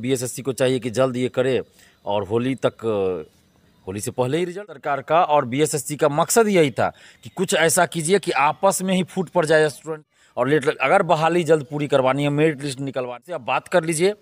BSSC को चाहिए कि जल्द ये करे और होली से पहले ही रिजल्ट सरकार का और बीएसएससी का मकसद यही था कि कुछ ऐसा कीजिए कि आपस में ही फूट पड़ जाए स्टूडेंट। और अगर बहाली जल्द पूरी करवानी है, मेरिट लिस्ट निकलवानी है, आप बात कर लीजिए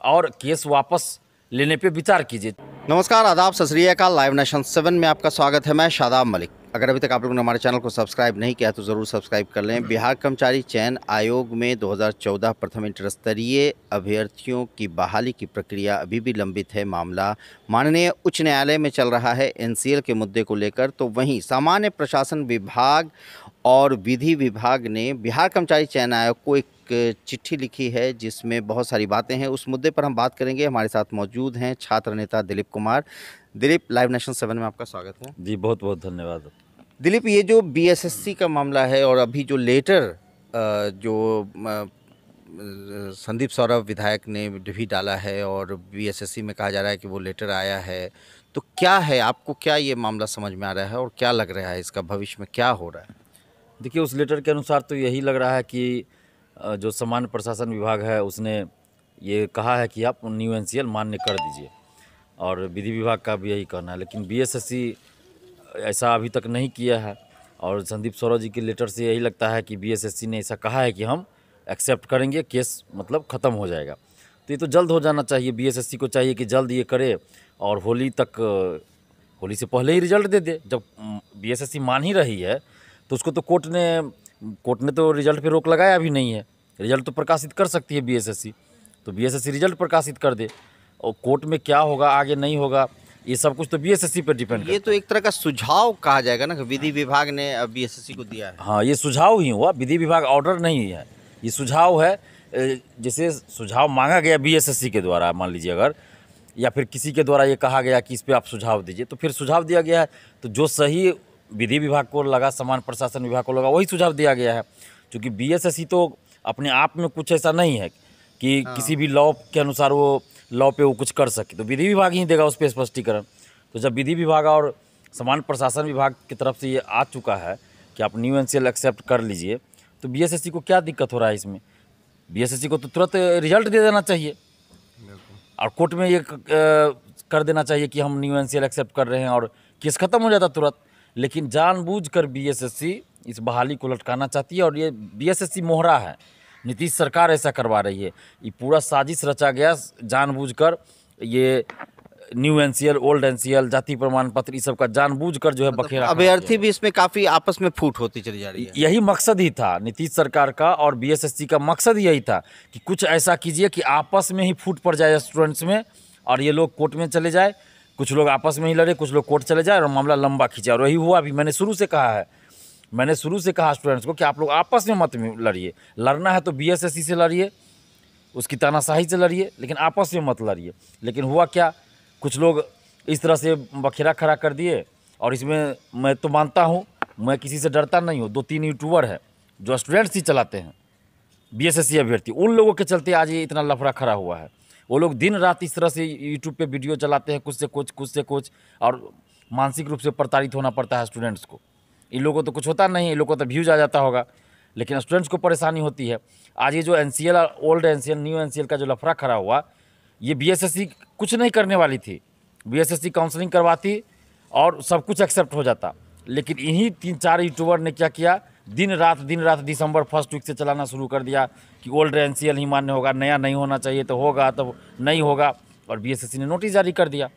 और केस वापस लेने पे विचार कीजिए। नमस्कार, आदाब, सत श्री अकाल। लाइव नेशन 7 में आपका स्वागत है। मैं शादाब मलिक। अगर अभी तक आप लोगों ने हमारे चैनल को सब्सक्राइब नहीं किया तो ज़रूर सब्सक्राइब कर लें। बिहार कर्मचारी चयन आयोग में 2014 प्रथम इंटर स्तरीय अभ्यर्थियों की बहाली की प्रक्रिया अभी भी लंबित है। मामला माननीय उच्च न्यायालय में चल रहा है एनसीएल के मुद्दे को लेकर। तो वहीं सामान्य प्रशासन विभाग और विधि विभाग ने बिहार कर्मचारी चयन आयोग को एक चिट्ठी लिखी है जिसमें बहुत सारी बातें हैं। उस मुद्दे पर हम बात करेंगे। हमारे साथ मौजूद हैं छात्र नेता दिलीप कुमार। दिलीप, लाइव नेशन 7 में आपका स्वागत है। जी, बहुत बहुत धन्यवाद। दिलीप, ये जो बीएसएससी का मामला है और अभी जो लेटर संदीप सौरभ विधायक ने भी डाला है और बीएसएससी में कहा जा रहा है कि वो लेटर आया है, तो क्या है, आपको क्या ये मामला समझ में आ रहा है और क्या लग रहा है इसका भविष्य में क्या हो रहा है? देखिए, उस लेटर के अनुसार तो यही लग रहा है कि जो सामान्य प्रशासन विभाग है उसने ये कहा है कि आप न्यू एनसीएल मान्य कर दीजिए और विधि विभाग का भी यही कहना है। लेकिन बीएसएससी ऐसा अभी तक नहीं किया है और संदीप सौरभ जी के लेटर से यही लगता है कि बीएसएससी ने ऐसा कहा है कि हम एक्सेप्ट करेंगे, केस मतलब ख़त्म हो जाएगा। तो ये तो जल्द हो जाना चाहिए। बीएसएससी को चाहिए कि जल्द ये करे और होली से पहले ही रिजल्ट दे दे। जब बीएसएससी मान ही रही है तो उसको तो कोर्ट ने तो रिजल्ट पे रोक लगाया भी नहीं है। रिजल्ट तो प्रकाशित कर सकती है बीएसएससी, तो बीएसएससी रिजल्ट प्रकाशित कर दे और कोर्ट में क्या होगा आगे नहीं होगा ये सब कुछ तो बीएसएससी पर डिपेंड करता है। ये तो एक तरह का सुझाव कहा जाएगा ना कि विधि विभाग ने बीएसएससी को दिया है। हाँ, ये सुझाव ही हुआ, विधि विभाग ऑर्डर नहीं है, ये सुझाव है। जैसे सुझाव मांगा गया बीएसएससी के द्वारा, मान लीजिए अगर, या फिर किसी के द्वारा ये कहा गया कि इस पर आप सुझाव दीजिए, तो फिर सुझाव दिया गया है। तो जो सही विधि विभाग को लगा, सामान्य प्रशासन विभाग को लगा, वही सुझाव दिया गया है। क्योंकि बीएसएससी तो अपने आप में कुछ ऐसा नहीं है कि किसी भी लॉ के अनुसार वो लॉ पे वो कुछ कर सके, तो विधि विभाग ही देगा उस पर स्पष्टीकरण। तो जब विधि विभाग और सामान्य प्रशासन विभाग की तरफ से ये आ चुका है कि आप न्यू एनसीएल एक्सेप्ट कर लीजिए, तो बीएसएससी को क्या दिक्कत हो रहा है इसमें? बीएसएससी को तो तुरंत रिजल्ट दे देना चाहिए और कोर्ट में ये कर देना चाहिए कि हम न्यू एनसीएल एक्सेप्ट कर रहे हैं और केस ख़त्म हो जाता तुरंत। लेकिन जानबूझकर बीएसएससी इस बहाली को लटकाना चाहती है और ये बीएसएससी मोहरा है। नीतीश सरकार ऐसा करवा रही है। ये पूरा साजिश रचा गया जानबूझकर। ये न्यू एनसीएल, ओल्ड एनसीएल, जाति प्रमाण पत्र, इस सब का जानबूझकर जो है बखेड़ा। अभ्यर्थी भी इसमें काफ़ी आपस में फूट होती चली जा रही है। यही मकसद ही था नीतीश सरकार का और बीएसएससी का मकसद यही था कि कुछ ऐसा कीजिए कि आपस में ही फूट पड़ जाए स्टूडेंट्स में और ये लोग कोर्ट में चले जाए। कुछ लोग आपस में ही लड़े, कुछ लोग कोर्ट चले जाए और मामला लंबा खींचा। और वही हुआ भी। मैंने शुरू से कहा स्टूडेंट्स को कि आप लोग आपस में मत लड़िए। लड़ना है तो बीएसएससी से लड़िए, उसकी तानाशाही से लड़िए, लेकिन आपस में मत लड़िए। लेकिन हुआ क्या, कुछ लोग इस तरह से बखेड़ा खड़ा कर दिए। और इसमें मैं तो मानता हूँ, मैं किसी से डरता नहीं हूँ। 2-3 यूट्यूबर हैं जो स्टूडेंट्स ही चलाते हैं, बीएसएससी अभ्यर्थी, उन लोगों के चलते आज ये इतना लफड़ा खड़ा हुआ है। वो लोग दिन रात इस तरह से यूट्यूब पे वीडियो चलाते हैं, कुछ से कुछ, और मानसिक रूप से प्रताड़ित होना पड़ता है स्टूडेंट्स को। इन लोगों को तो कुछ होता नहीं, इन लोगों को तो व्यूज आ जाता होगा, लेकिन स्टूडेंट्स को परेशानी होती है। आज ये जो NCL, old NCL, new NCL का जो लफड़ा खड़ा हुआ, ये बीएसएससी कुछ नहीं करने वाली थी। बीएसएससी काउंसलिंग करवाती और सब कुछ एक्सेप्ट हो जाता। लेकिन इन्हीं 3-4 यूट्यूबर ने क्या किया, दिन रात दिसंबर फर्स्ट वीक से चलाना शुरू कर दिया कि ओल्ड एनसीएल ही मान्य होगा, नया नहीं होना चाहिए, तो होगा तो नहीं होगा। और बीएसएससी ने नोटिस जारी कर दिया।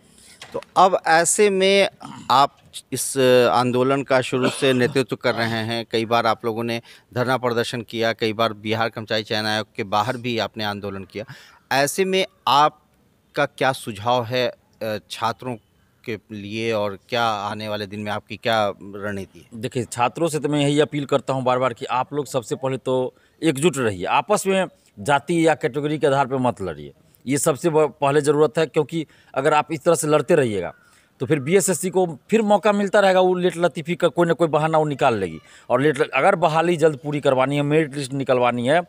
तो अब ऐसे में आप इस आंदोलन का शुरू से नेतृत्व कर रहे हैं। कई बार आप लोगों ने धरना प्रदर्शन किया, कई बार बिहार कर्मचारी चयन आयोग के बाहर भी आपने आंदोलन किया। ऐसे में आपका क्या सुझाव है छात्रों के लिए और क्या आने वाले दिन में आपकी क्या रणनीति है? देखिए, छात्रों से तो मैं यही अपील करता हूँ बार बार कि आप लोग सबसे पहले तो एकजुट रहिए, आपस में जाति या कैटेगरी के आधार पर मत लड़िए। ये सबसे पहले ज़रूरत है, क्योंकि अगर आप इस तरह से लड़ते रहिएगा तो फिर बीएसएससी को फिर मौका मिलता रहेगा, वो लेट लतीफ़ी का कोई ना कोई बहाना वो निकाल लेगी। और अगर बहाली जल्द पूरी करवानी है, मेरिट लिस्ट निकलवानी है,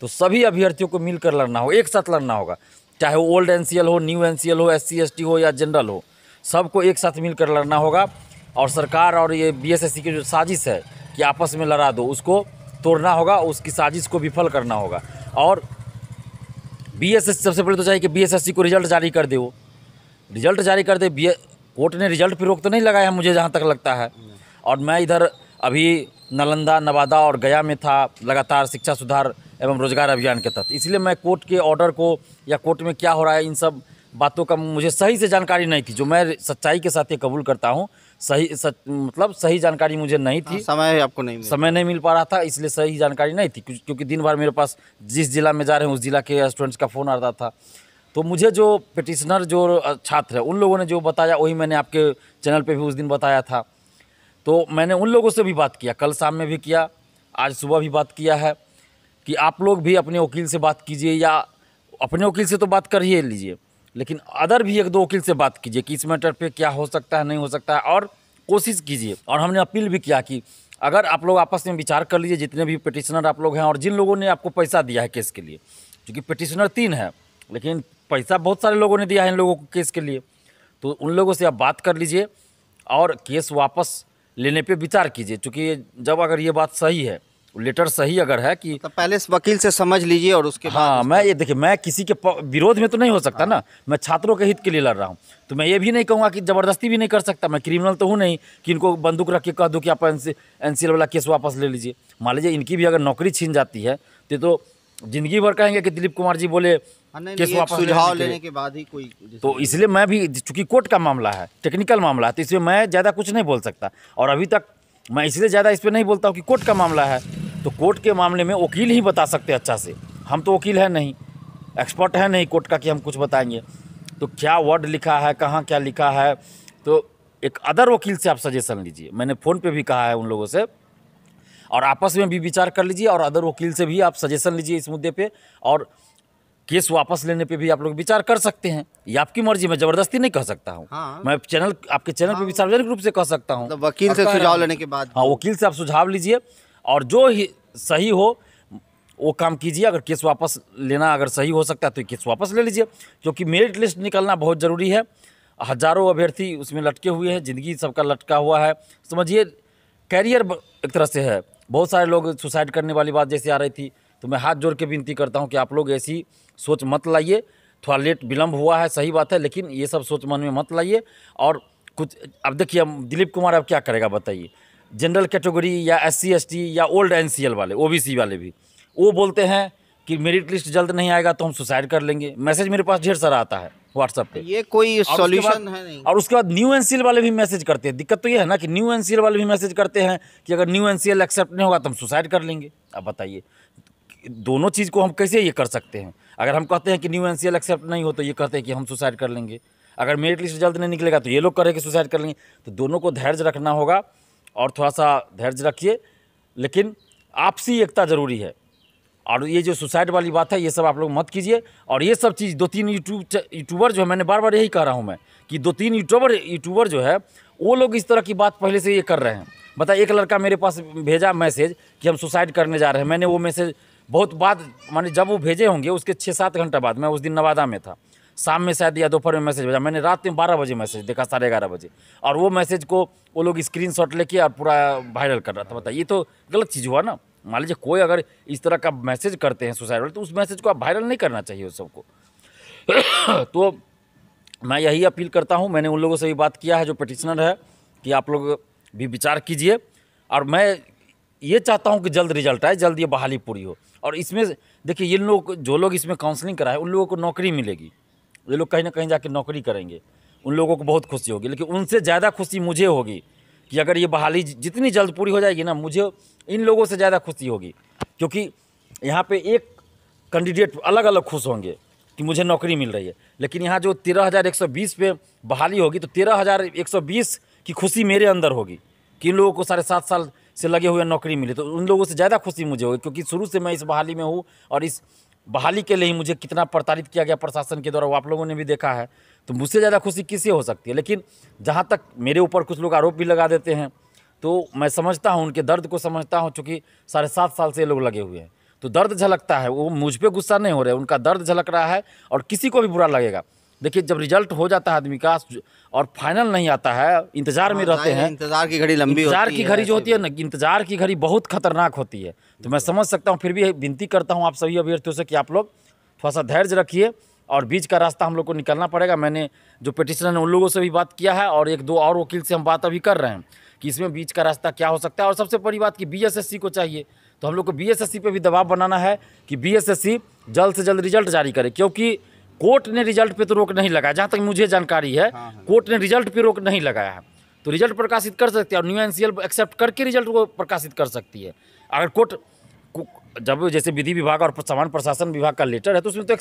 तो सभी अभ्यर्थियों को मिलकर लड़ना होगा, एक साथ लड़ना होगा। चाहे वो ओल्ड एनसीएल हो, न्यू एनसीएल हो, SC ST हो या जनरल हो, सबको एक साथ मिलकर लड़ना होगा। और सरकार और ये बीएसएससी की जो साजिश है कि आपस में लड़ा दो, उसको तोड़ना होगा, उसकी साजिश को विफल करना होगा। और बीएसएससी सबसे पहले तो चाहिए कि बीएसएससी को रिजल्ट जारी कर दे, वो रिजल्ट जारी कर दे। कोर्ट ने रिजल्ट पर रोक तो नहीं लगाया मुझे जहाँ तक लगता है। और मैं इधर अभी नालंदा, नवादा और गया में था लगातार शिक्षा सुधार एवं रोजगार अभियान के तहत, इसलिए मैं कोर्ट के ऑर्डर को या कोर्ट में क्या हो रहा है इन सब बातों का मुझे सही से जानकारी नहीं थी। जो मैं सच्चाई के साथ ये कबूल करता हूँ, मतलब सही जानकारी मुझे नहीं थी। समय आपको समय नहीं मिल पा रहा था, इसलिए सही जानकारी नहीं थी, क्योंकि दिन भर मेरे पास जिस जिला में जा रहे हैं उस जिला के स्टूडेंट्स का फ़ोन आ रहा था। तो मुझे जो पिटिशनर जो छात्र है उन लोगों ने जो बताया वही मैंने आपके चैनल पे भी उस दिन बताया था। तो मैंने उन लोगों से भी बात किया, कल शाम में भी किया, आज सुबह भी बात किया है कि आप लोग भी अपने वकील से बात कीजिए, या अपने वकील से तो बात कर ही लीजिए, लेकिन अदर भी 1-2 वकील से बात कीजिए कि इस मैटर पे क्या हो सकता है, नहीं हो सकता है, और कोशिश कीजिए। और हमने अपील भी किया कि अगर आप लोग आपस में विचार कर लीजिए, जितने भी पिटिशनर आप लोग हैं और जिन लोगों ने आपको पैसा दिया है केस के लिए, क्योंकि पिटिशनर 3 है लेकिन पैसा बहुत सारे लोगों ने दिया है इन लोगों को केस के लिए, तो उन लोगों से आप बात कर लीजिए और केस वापस लेने पे विचार कीजिए। क्योंकि जब अगर ये बात सही है, लेटर सही अगर है कि तो पहले इस वकील से समझ लीजिए और उसके बाद हाँ, मैं ये देखिए, मैं किसी के विरोध में तो नहीं हो सकता ना, मैं छात्रों के हित के लिए लड़ रहा हूँ। तो मैं ये भी नहीं कहूँगा कि ज़बरदस्ती भी नहीं कर सकता, मैं क्रिमिनल तो हूँ नहीं कि इनको बंदूक रख के कह दूँ कि आप NCL वाला केस वापस ले लीजिए। मान लीजिए इनकी भी अगर नौकरी छीन जाती है तो ज़िंदगी भर कहेंगे कि दिलीप कुमार जी बोले केस वापस सुझाव लेने के बाद ही कोई। तो इसलिए मैं भी, चूँकि कोर्ट का मामला है, टेक्निकल मामला है, तो इसलिए मैं ज़्यादा कुछ नहीं बोल सकता। और अभी तक मैं इसलिए ज़्यादा इस पर नहीं बोलता हूँ कि कोर्ट का मामला है, तो कोर्ट के मामले में वकील ही बता सकते हैं अच्छा से। हम तो वकील है नहीं, एक्सपर्ट है नहीं कोर्ट का कि हम कुछ बताएंगे। तो क्या वर्ड लिखा है, कहाँ क्या लिखा है, तो एक अदर वकील से आप सजेशन लीजिए। मैंने फ़ोन पे भी कहा है उन लोगों से, और आपस में भी विचार कर लीजिए, और अदर वकील से भी आप सजेशन लीजिए इस मुद्दे पे, और केस वापस लेने पे भी आप लोग विचार कर सकते हैं। ये आपकी मर्जी, मैं ज़बरदस्ती नहीं कह सकता हूँ। हाँ। मैं आपके चैनल पे भी सार्वजनिक रूप से कह सकता हूँ। मतलब वकील से सुझाव लेने के बाद। हाँ, वकील से आप सुझाव लीजिए और जो ही सही हो वो काम कीजिए। अगर केस वापस लेना अगर सही हो सकता है तो केस वापस ले लीजिए, क्योंकि मेरिट लिस्ट निकलना बहुत ज़रूरी है। हज़ारों अभ्यर्थी उसमें लटके हुए हैं, ज़िंदगी सबका लटका हुआ है, समझिए कैरियर एक तरह से है। बहुत सारे लोग सुसाइड करने वाली बात जैसे आ रही थी, तो मैं हाथ जोड़ के विनती करता हूं कि आप लोग ऐसी सोच मत लाइए। थोड़ा लेट विलम्ब हुआ है, सही बात है, लेकिन ये सब सोच मन में मत लाइए। और कुछ अब देखिए, दिलीप कुमार अब क्या करेगा बताइए। जनरल कैटेगरी या SC ST या ओल्ड NCL वाले, OBC वाले भी वो बोलते हैं कि मेरिट लिस्ट जल्द नहीं आएगा तो हम सुसाइड कर लेंगे। मैसेज मेरे पास ढेर सारा आता है व्हाट्सएप पे, ये कोई सॉल्यूशन है नहीं। और उसके बाद न्यू NCL वाले भी मैसेज करते हैं। दिक्कत तो ये है ना कि न्यू NCL वाले भी मैसेज करते हैं कि अगर न्यू NCL एक्सेप्ट नहीं होगा तो हम सुसाइड कर लेंगे। अब बताइए, दोनों चीज़ को हम कैसे ये कर सकते हैं। अगर हम कहते हैं कि न्यू NCL एक्सेप्ट नहीं हो तो ये कहते हैं कि हम सुसाइड कर लेंगे। अगर मेरिट लिस्ट जल्द नहीं निकलेगा तो ये लोग करें कि सुसाइड कर लेंगे। तो दोनों को धैर्य रखना होगा, और थोड़ा सा धैर्य रखिए, लेकिन आपसी एकता ज़रूरी है। और ये जो सुसाइड वाली बात है ये सब आप लोग मत कीजिए। और ये सब चीज़ 2-3 यूट्यूबर जो है, मैंने बार बार यही कह रहा हूँ मैं कि 2-3 यूट्यूबर जो है वो लोग इस तरह की बात पहले से ये कर रहे हैं। बताइए, एक लड़का मेरे पास भेजा मैसेज कि हम सुसाइड करने जा रहे हैं। मैंने वो मैसेज बहुत बाद, माने जब वो भेजे होंगे उसके 6-7 घंटा बाद, मैं उस दिन नवादा में था, शाम में शायद या दोपहर में मैसेज भेजा। मैंने रात में 12 बजे मैसेज देखा, 11:30 बजे, और वो मैसेज को वो लोग स्क्रीनशॉट लेके और पूरा वायरल कर रहा था। बताइए, ये तो गलत चीज़ हुआ ना। मान लीजिए कोई अगर इस तरह का मैसेज करते हैं सुसाइड वाले, तो उस मैसेज को आप वायरल नहीं करना चाहिए उस सबको। तो मैं यही अपील करता हूं, मैंने उन लोगों से भी बात किया है जो पिटिशनर है, कि आप लोग भी विचार कीजिए। और मैं ये चाहता हूं कि जल्द रिजल्ट आए, जल्द ये बहाली पूरी हो। और इसमें देखिए, ये लोग जो लोग इसमें काउंसलिंग कराए उन लोगों को नौकरी मिलेगी, ये लोग कहीं ना कहीं जाके नौकरी करेंगे, उन लोगों को बहुत खुशी होगी। लेकिन उनसे ज़्यादा खुशी मुझे होगी कि अगर ये बहाली जितनी जल्द पूरी हो जाएगी ना, मुझे इन लोगों से ज़्यादा खुशी होगी, क्योंकि यहाँ पे एक कैंडिडेट अलग अलग खुश होंगे कि मुझे नौकरी मिल रही है। लेकिन यहाँ जो 13,120 पे बहाली होगी, तो 13,120 की खुशी मेरे अंदर होगी कि इन लोगों को 7.5 साल से लगे हुए नौकरी मिली। तो उन लोगों से ज़्यादा खुशी मुझे होगी, क्योंकि शुरू से मैं इस बहाली में हूँ, और इस बहाली के लिए ही मुझे कितना प्रताड़ित किया गया प्रशासन के द्वारा, वो आप लोगों ने भी देखा है। तो मुझसे ज़्यादा खुशी किससे हो सकती है। लेकिन जहाँ तक मेरे ऊपर कुछ लोग आरोप भी लगा देते हैं, तो मैं समझता हूँ, उनके दर्द को समझता हूँ, चूँकि 7.5 साल से ये लोग लगे हुए हैं, तो दर्द झलकता है। वो मुझ पे गुस्सा नहीं हो रहे, उनका दर्द झलक रहा है, और किसी को भी बुरा लगेगा। देखिए, जब रिजल्ट हो जाता है आदमी का और फाइनल नहीं आता है, इंतजार में रहते हैं, इंतजार की घड़ी लंबी होती है। इंतजार की घड़ी जो होती है ना, इंतजार की घड़ी बहुत खतरनाक होती है। तो मैं समझ सकता हूँ, फिर भी विनती करता हूँ आप सभी अभ्यर्थियों से कि आप लोग थोड़ा सा धैर्य रखिए और बीच का रास्ता हम लोग को निकलना पड़ेगा। मैंने जो पिटिशनर है उन लोगों से भी बात किया है और एक दो और वकील से हम बात अभी कर रहे हैं कि इसमें बीच का रास्ता क्या हो सकता है। और सबसे बड़ी बात कि बीएसएससी को चाहिए, तो हम लोग को बीएसएससी पे भी दबाव बनाना है कि बीएसएससी जल्द से जल्द रिजल्ट जारी करे, क्योंकि कोर्ट ने रिजल्ट पे तो रोक नहीं लगाया, जहाँ तक मुझे जानकारी है। कोर्ट ने रिजल्ट पे रोक नहीं लगाया है, तो रिजल्ट प्रकाशित कर सकती है और न्यू एनसीएल एक्सेप्ट करके रिजल्ट को प्रकाशित कर सकती है। अगर कोर्ट जब जैसे विधि विभाग और सामान्य प्रशासन विभाग का लेटर है तो उसमें तो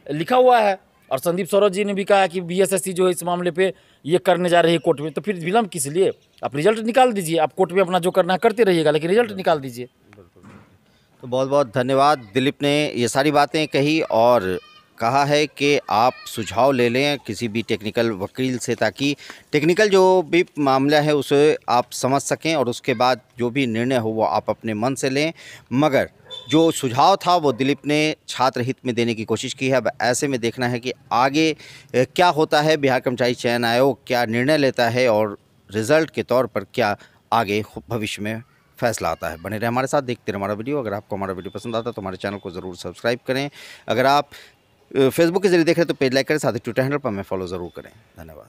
लिखा हुआ है, और संदीप सौरभ जी ने भी कहा है कि बीएसएससी जो है इस मामले पे ये करने जा रही है कोर्ट में, तो फिर विलम्ब किस लिए? आप रिजल्ट निकाल दीजिए, आप कोर्ट में अपना जो करना है करते रहिएगा, लेकिन रिजल्ट निकाल दीजिए। तो बहुत बहुत धन्यवाद। दिलीप ने ये सारी बातें कही और कहा है कि आप सुझाव ले लें किसी भी टेक्निकल वकील से, ताकि टेक्निकल जो भी मामला है उसे आप समझ सकें और उसके बाद जो भी निर्णय हो वो आप अपने मन से लें। मगर जो सुझाव था वो दिलीप ने छात्र हित में देने की कोशिश की है। अब ऐसे में देखना है कि आगे क्या होता है, बिहार कर्मचारी चयन आयोग क्या निर्णय लेता है और रिज़ल्ट के तौर पर क्या आगे भविष्य में फैसला आता है। बने रहे हमारे साथ, देखते रहे हमारा वीडियो। अगर आपको हमारा वीडियो पसंद आता है तो हमारे चैनल को ज़रूर सब्सक्राइब करें। अगर आप फेसबुक के जरिए देख रहे हैं तो पेज लाइक करें, साथ ही ट्विटर हैंडल पर हमें फॉलो ज़रूर करें। धन्यवाद।